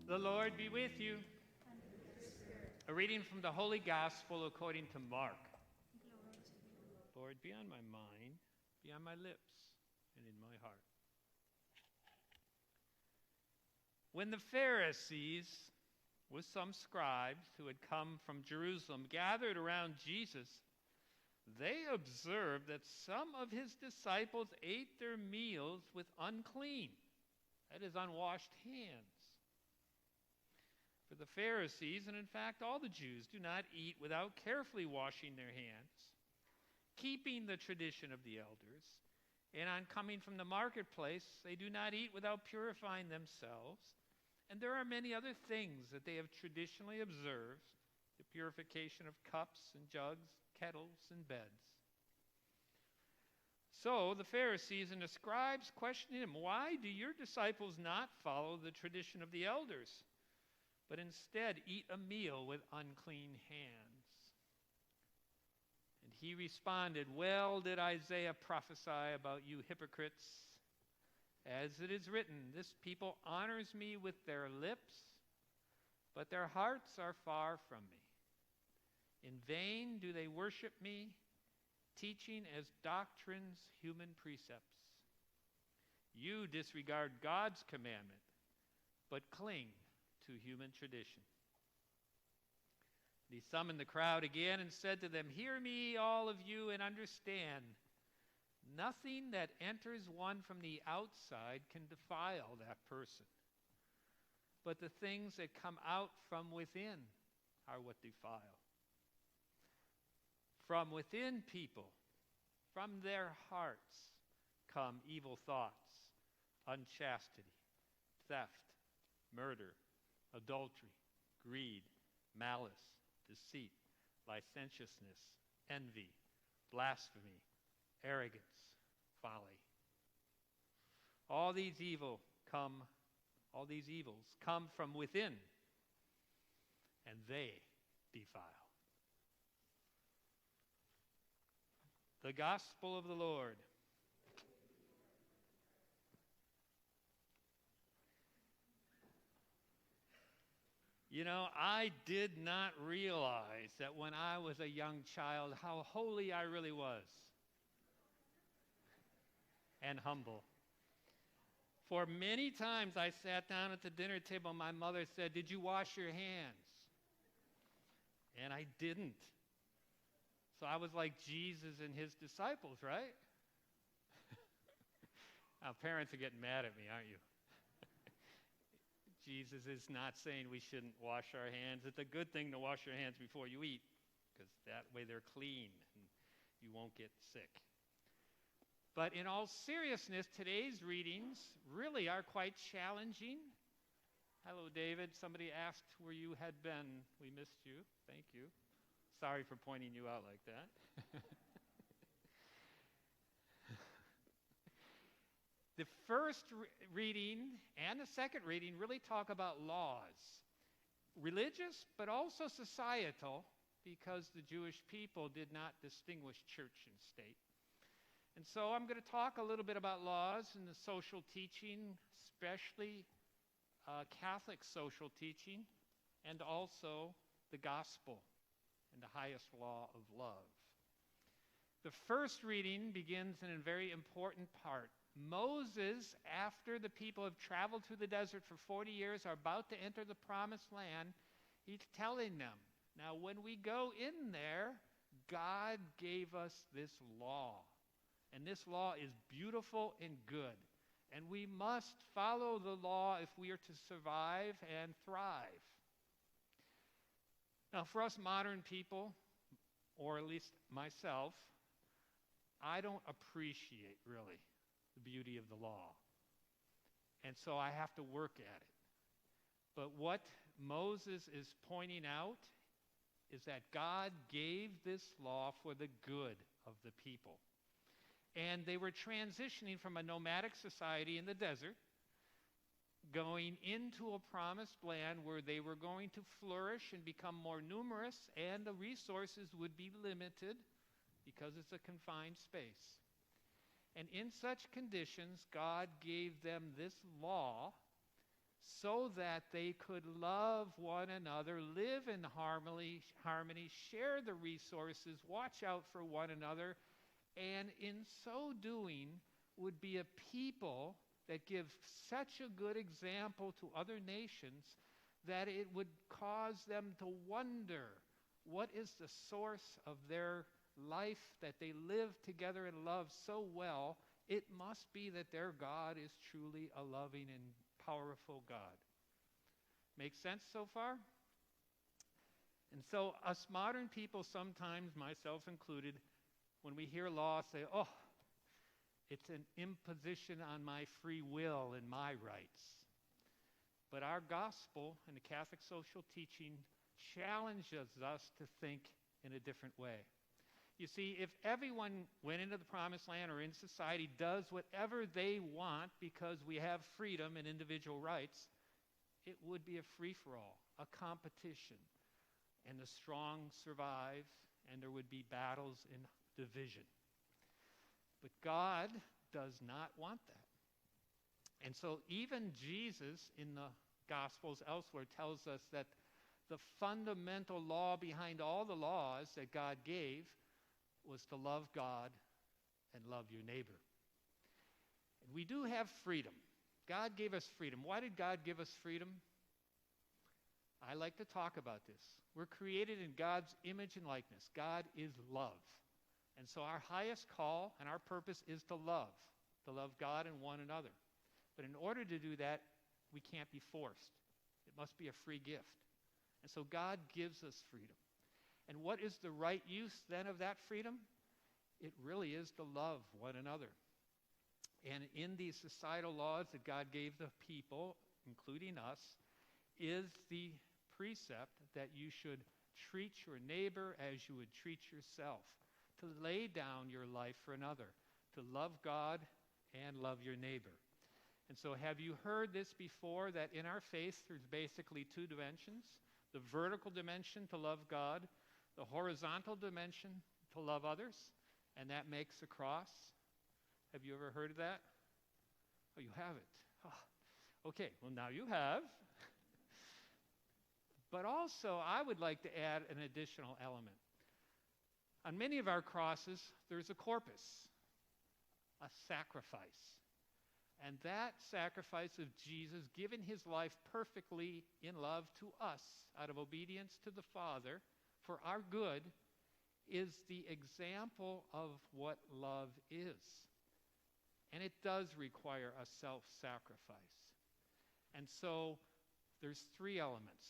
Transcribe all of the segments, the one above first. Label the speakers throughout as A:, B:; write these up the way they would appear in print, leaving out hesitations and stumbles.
A: The Lord be with you. A reading from the Holy Gospel according to Mark. Lord, be on my mind, be on my lips, and in my heart. When the Pharisees, with some scribes who had come from Jerusalem, gathered around Jesus, they observed that some of his disciples ate their meals with unclean, that is, unwashed hands. For the Pharisees, and in fact all the Jews, do not eat without carefully washing their hands, keeping the tradition of the elders. And on coming from the marketplace, they do not eat without purifying themselves. And there are many other things that they have traditionally observed, the purification of cups and jugs, kettles and beds. So the Pharisees and the scribes questioned him, "Why do your disciples not follow the tradition of the elders, but instead eat a meal with unclean hands?" And he responded, "Well did Isaiah prophesy about you hypocrites. As it is written, this people honors me with their lips, but their hearts are far from me. In vain do they worship me, teaching as doctrines human precepts. You disregard God's commandment, but cling to human tradition." And he summoned the crowd again and said to them, "Hear me, all of you, and understand. Nothing that enters one from the outside can defile that person. But the things that come out from within are what defile. From within people, from their hearts, come evil thoughts, unchastity, theft, murder, adultery, greed, malice, deceit, licentiousness, envy, blasphemy, arrogance, folly. All these evils come from within, and they defile." The Gospel of the Lord. You know, I did not realize that when I was a young child how holy I really was. And humble. For many times I sat down at the dinner table and my mother said, "Did you wash your hands?" And I didn't. So I was like Jesus and his disciples, right? Now parents are getting mad at me, aren't you? Jesus is not saying we shouldn't wash our hands. It's a good thing to wash your hands before you eat, because that way they're clean and you won't get sick. But in all seriousness, today's readings really are quite challenging. Hello, David. Somebody asked where you had been. We missed you. Thank you. Sorry for pointing you out like that. The first reading and the second reading really talk about laws, religious but also societal, because the Jewish people did not distinguish church and state. And so I'm going to talk a little bit about laws and the social teaching, especially Catholic social teaching, and also the gospel and the highest law of love. The first reading begins in a very important part. Moses, after the people have traveled through the desert for 40 years, are about to enter the promised land. He's telling them, now when we go in there, God gave us this law. And this law is beautiful and good. And we must follow the law if we are to survive and thrive. Now, for us modern people, or at least myself, I don't appreciate really the beauty of the law. And so I have to work at it. But what Moses is pointing out is that God gave this law for the good of the people. And they were transitioning from a nomadic society in the desert, going into a promised land where they were going to flourish and become more numerous, and the resources would be limited because it's a confined space. And in such conditions, God gave them this law so that they could love one another, live in harmony, share the resources, watch out for one another, and in so doing would be a people that give such a good example to other nations that it would cause them to wonder, what is the source of their life that they live together and love so well? It must be that their God is truly a loving and powerful God. Make sense so far? And so us modern people sometimes, myself included, when we hear law, say, oh, it's an imposition on my free will and my rights. But our gospel and the Catholic social teaching challenges us to think in a different way. You see, if everyone went into the promised land or in society does whatever they want because we have freedom and individual rights, it would be a free-for-all, a competition. And the strong survive, and there would be battles and division. But God does not want that. And so even Jesus in the Gospels elsewhere tells us that the fundamental law behind all the laws that God gave was to love God and love your neighbor. And we do have freedom. God gave us freedom. Why did God give us freedom? I like to talk about this. We're created in God's image and likeness. God is love. And so our highest call and our purpose is to love God and one another. But in order to do that, we can't be forced. It must be a free gift. And so God gives us freedom. And what is the right use then of that freedom? It really is to love one another. And in these societal laws that God gave the people, including us, is the precept that you should treat your neighbor as you would treat yourself, to lay down your life for another, to love God and love your neighbor. And so have you heard this before, that in our faith there's basically two dimensions? The vertical dimension to love God, the horizontal dimension to love others, and that makes a cross. Have you ever heard of that? Oh, you haven't. Oh. Okay, well now you have. But also, I would like to add an additional element. On many of our crosses, there's a corpus, a sacrifice. And that sacrifice of Jesus, giving his life perfectly in love to us out of obedience to the Father for our good, is the example of what love is. And it does require a self-sacrifice. And so there's three elements: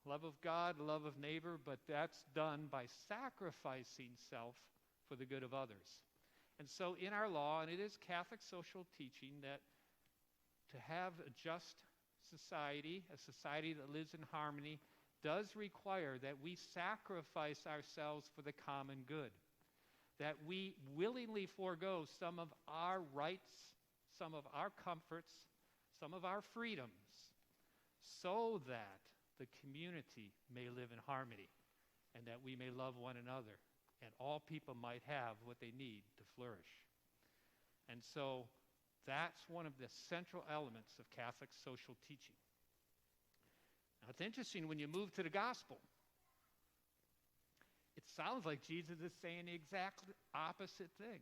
A: love of God, love of neighbor, but that's done by sacrificing self for the good of others. And so in our law, and it is Catholic social teaching, that to have a just society, a society that lives in harmony, does require that we sacrifice ourselves for the common good, that we willingly forego some of our rights, some of our comforts, some of our freedoms, so that the community may live in harmony and that we may love one another and all people might have what they need to flourish. And so that's one of the central elements of Catholic social teaching. Now, it's interesting when you move to the gospel. It sounds like Jesus is saying the exact opposite thing.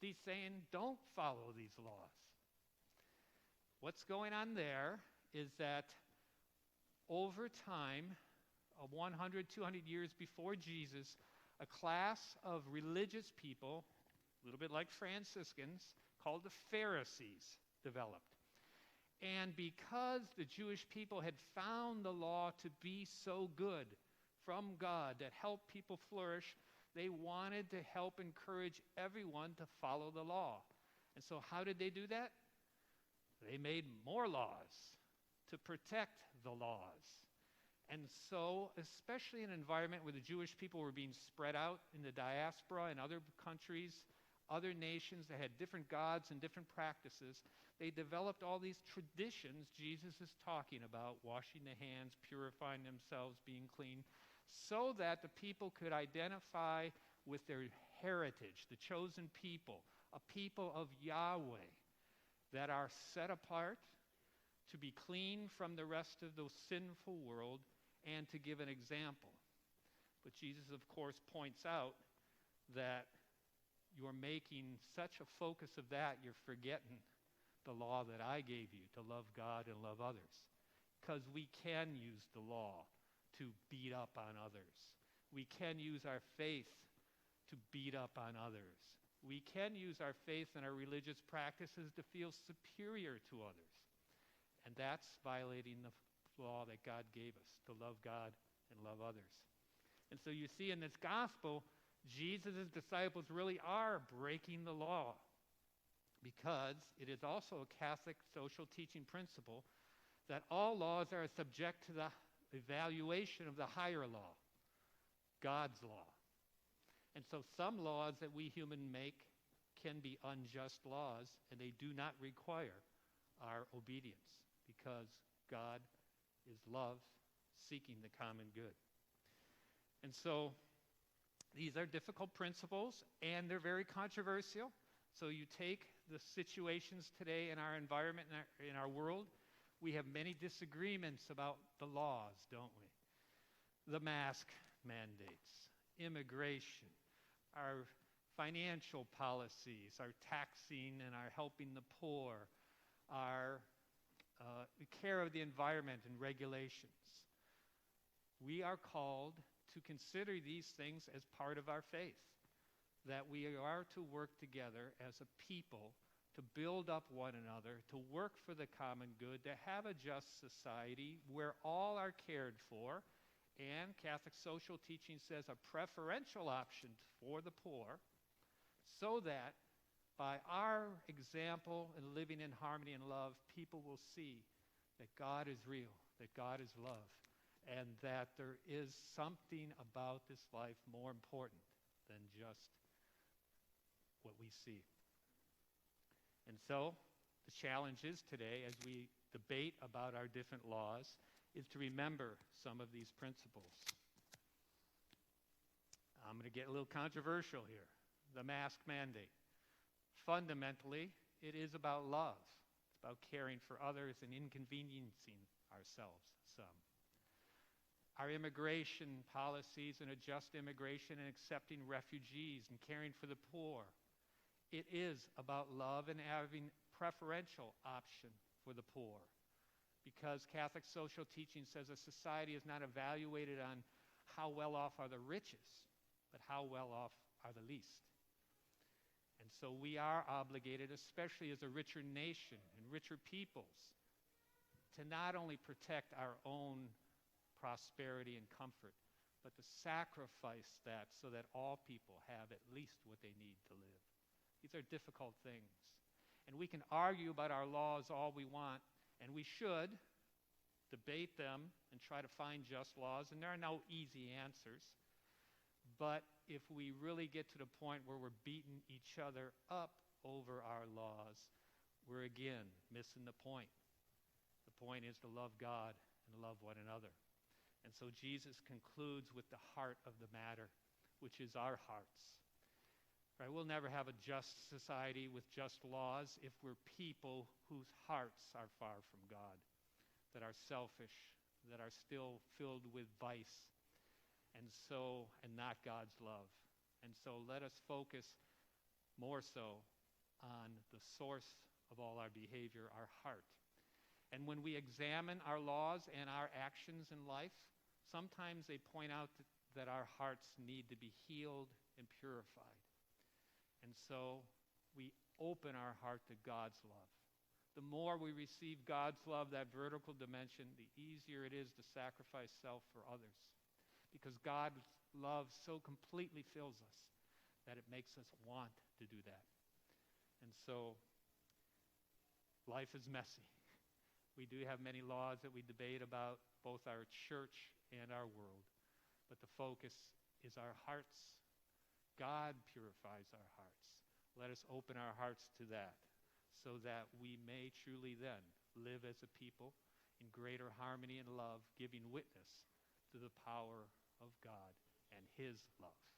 A: He's saying, don't follow these laws. What's going on there is that over time, 100, 200 years before Jesus, a class of religious people, a little bit like Franciscans, called the Pharisees, developed. And because the Jewish people had found the law to be so good from God, that helped people flourish, they wanted to help encourage everyone to follow the law. And so how did they do that? They made more laws to protect the laws. And so, especially in an environment where the Jewish people were being spread out in the diaspora and other countries, other nations that had different gods and different practices, they developed all these traditions Jesus is talking about: washing the hands, purifying themselves, being clean, so that the people could identify with their heritage, the chosen people, a people of Yahweh that are set apart to be clean from the rest of the sinful world, and to give an example. But Jesus, of course, points out that you're making such a focus of that, you're forgetting the law that I gave you, to love God and love others. Because we can use the law to beat up on others. We can use our faith to beat up on others. We can use our faith and our religious practices to feel superior to others. And that's violating the law that God gave us, to love God and love others. And so you see in this gospel, Jesus' disciples really are breaking the law, because it is also a Catholic social teaching principle that all laws are subject to the evaluation of the higher law, God's law. And so some laws that we humans make can be unjust laws, and they do not require our obedience, because God is love, seeking the common good. And so these are difficult principles, and they're very controversial. So you take the situations today in our environment, in our world, we have many disagreements about the laws, don't we? The mask mandates, immigration, our financial policies, our taxing and our helping the poor, our care of the environment and regulations. We are called to consider these things as part of our faith, that we are to work together as a people to build up one another, to work for the common good, to have a just society where all are cared for, and Catholic social teaching says a preferential option for the poor, so that by our example and living in harmony and love, people will see that God is real, that God is love, and that there is something about this life more important than just what we see. And so the challenge is today, as we debate about our different laws, is to remember some of these principles. I'm going to get a little controversial here. The mask mandate. Fundamentally, it is about love. It's about caring for others and inconveniencing ourselves some. Our immigration policies and a just immigration and accepting refugees and caring for the poor. It is about love and having preferential option for the poor. Because Catholic social teaching says a society is not evaluated on how well off are the richest, but how well off are the least. And so we are obligated, especially as a richer nation and richer peoples, to not only protect our own prosperity and comfort, but to sacrifice that so that all people have at least what they need to live. These are difficult things. And we can argue about our laws all we want, and we should debate them and try to find just laws, and there are no easy answers. But if we really get to the point where we're beating each other up over our laws, we're again missing the point. The point is to love God and love one another. And so Jesus concludes with the heart of the matter, which is our hearts. Right? We'll never have a just society with just laws if we're people whose hearts are far from God, that are selfish, that are still filled with vice, and not God's love. And so let us focus more so on the source of all our behavior, our heart. And when we examine our laws and our actions in life, sometimes they point out that our hearts need to be healed and purified. And so we open our heart to God's love. The more we receive God's love, that vertical dimension, the easier it is to sacrifice self for others. Because God's love so completely fills us that it makes us want to do that. And so life is messy. We do have many laws that we debate about, both our church and our world. But the focus is our hearts. God purifies our hearts. Let us open our hearts to that, so that we may truly then live as a people in greater harmony and love, giving witness to the power of God and His love.